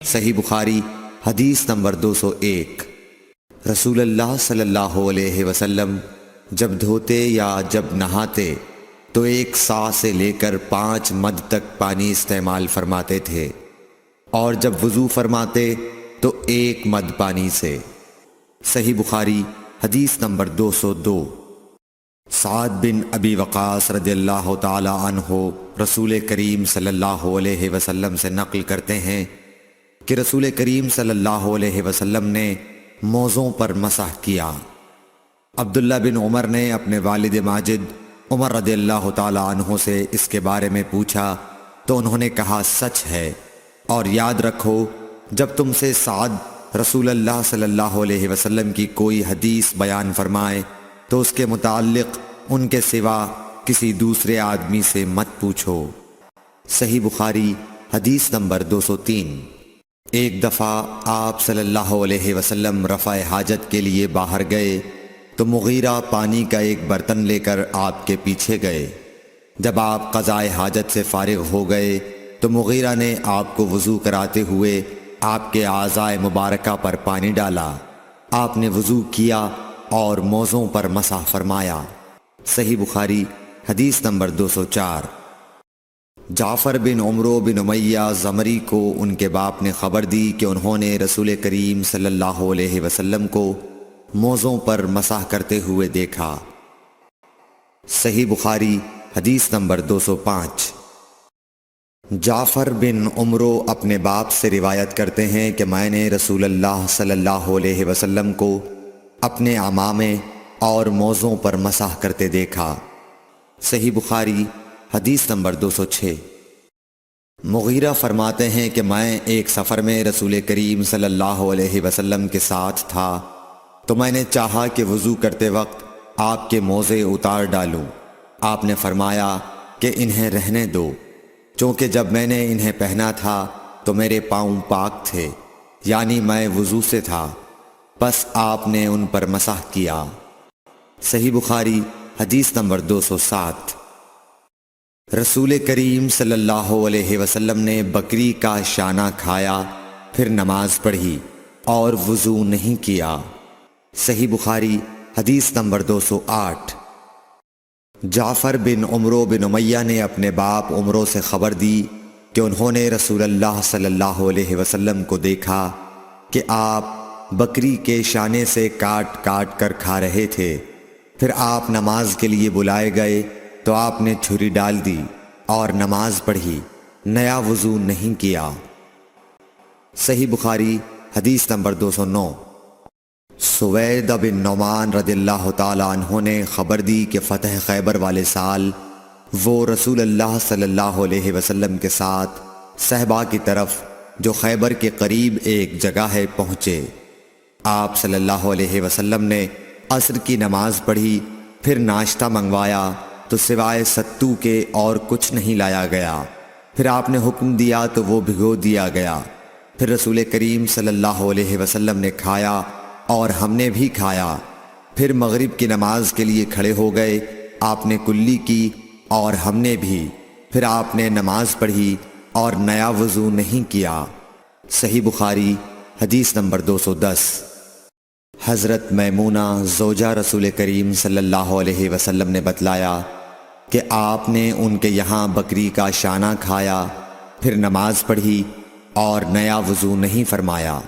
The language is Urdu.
صحیح بخاری حدیث نمبر 201۔ رسول اللہ صلی اللہ علیہ وسلم جب دھوتے یا جب نہاتے تو 1 سا سے لے کر 5 مد تک پانی استعمال فرماتے تھے، اور جب وضو فرماتے تو 1 مد پانی سے۔ صحیح بخاری حدیث نمبر 202۔ سعد بن ابی وقاص رضی اللہ تعالی عنہ رسول کریم صلی اللہ علیہ وسلم سے نقل کرتے ہیں کہ رسول کریم صلی اللہ علیہ وسلم نے موزوں پر مسح کیا۔ عبداللہ بن عمر نے اپنے والد ماجد عمر رضی اللہ تعالی عنہ سے اس کے بارے میں پوچھا تو انہوں نے کہا سچ ہے، اور یاد رکھو جب تم سے سعد رسول اللہ صلی اللہ علیہ وسلم کی کوئی حدیث بیان فرمائے تو اس کے متعلق ان کے سوا کسی دوسرے آدمی سے مت پوچھو۔ صحیح بخاری حدیث نمبر 203۔ ایک دفعہ آپ صلی اللہ علیہ وسلم رفع حاجت کے لیے باہر گئے تو مغیرہ پانی کا ایک برتن لے کر آپ کے پیچھے گئے۔ جب آپ قضائے حاجت سے فارغ ہو گئے تو مغیرہ نے آپ کو وضو کراتے ہوئے آپ کے اعضائے مبارکہ پر پانی ڈالا۔ آپ نے وضو کیا اور موزوں پر مسح فرمایا۔ صحیح بخاری حدیث نمبر 204۔ جعفر بن عمرو بن امیہ زمری کو ان کے باپ نے خبر دی کہ انہوں نے رسول کریم صلی اللہ علیہ وسلم کو موزوں پر مسح کرتے ہوئے دیکھا۔ صحیح بخاری حدیث نمبر 205۔ جعفر بن عمرو اپنے باپ سے روایت کرتے ہیں کہ میں نے رسول اللہ صلی اللہ علیہ وسلم کو اپنے عمامے اور موزوں پر مسح کرتے دیکھا۔ صحیح بخاری حدیث نمبر 206۔ مغیرہ فرماتے ہیں کہ میں ایک سفر میں رسول کریم صلی اللہ علیہ وسلم کے ساتھ تھا تو میں نے چاہا کہ وضو کرتے وقت آپ کے موزے اتار ڈالوں۔ آپ نے فرمایا کہ انہیں رہنے دو، چونکہ جب میں نے انہیں پہنا تھا تو میرے پاؤں پاک تھے، یعنی میں وضو سے تھا، پس آپ نے ان پر مسح کیا۔ صحیح بخاری حدیث نمبر 207۔ رسول کریم صلی اللہ علیہ وسلم نے بکری کا شانہ کھایا، پھر نماز پڑھی اور وضو نہیں کیا۔ صحیح بخاری حدیث نمبر 208۔ جعفر بن عمرو بن امیہ نے اپنے باپ عمرو سے خبر دی کہ انہوں نے رسول اللہ صلی اللہ علیہ وسلم کو دیکھا کہ آپ بکری کے شانے سے کاٹ کاٹ کر کھا رہے تھے۔ پھر آپ نماز کے لیے بلائے گئے تو آپ نے چھری ڈال دی اور نماز پڑھی، نیا وضو نہیں کیا۔ صحیح بخاری حدیث نمبر 209۔ سوید بن نعمان رضی اللہ تعالی عنہ نے خبر دی کہ فتح خیبر والے سال وہ رسول اللہ صلی اللہ علیہ وسلم کے ساتھ صحبا کی طرف جو خیبر کے قریب ایک جگہ ہے پہنچے۔ آپ صلی اللہ علیہ وسلم نے عصر کی نماز پڑھی، پھر ناشتہ منگوایا تو سوائے ستو کے اور کچھ نہیں لایا گیا۔ پھر آپ نے حکم دیا تو وہ بھگو دیا گیا۔ پھر رسول کریم صلی اللہ علیہ وسلم نے کھایا اور ہم نے بھی کھایا۔ پھر مغرب کی نماز کے لیے کھڑے ہو گئے، آپ نے کلی کی اور ہم نے بھی۔ پھر آپ نے نماز پڑھی اور نیا وضو نہیں کیا۔ صحیح بخاری حدیث نمبر 210۔ حضرت میمونہ زوجہ رسول کریم صلی اللہ علیہ وسلم نے بتلایا کہ آپ نے ان کے یہاں بکری کا شانہ کھایا، پھر نماز پڑھی اور نیا وضو نہیں فرمایا۔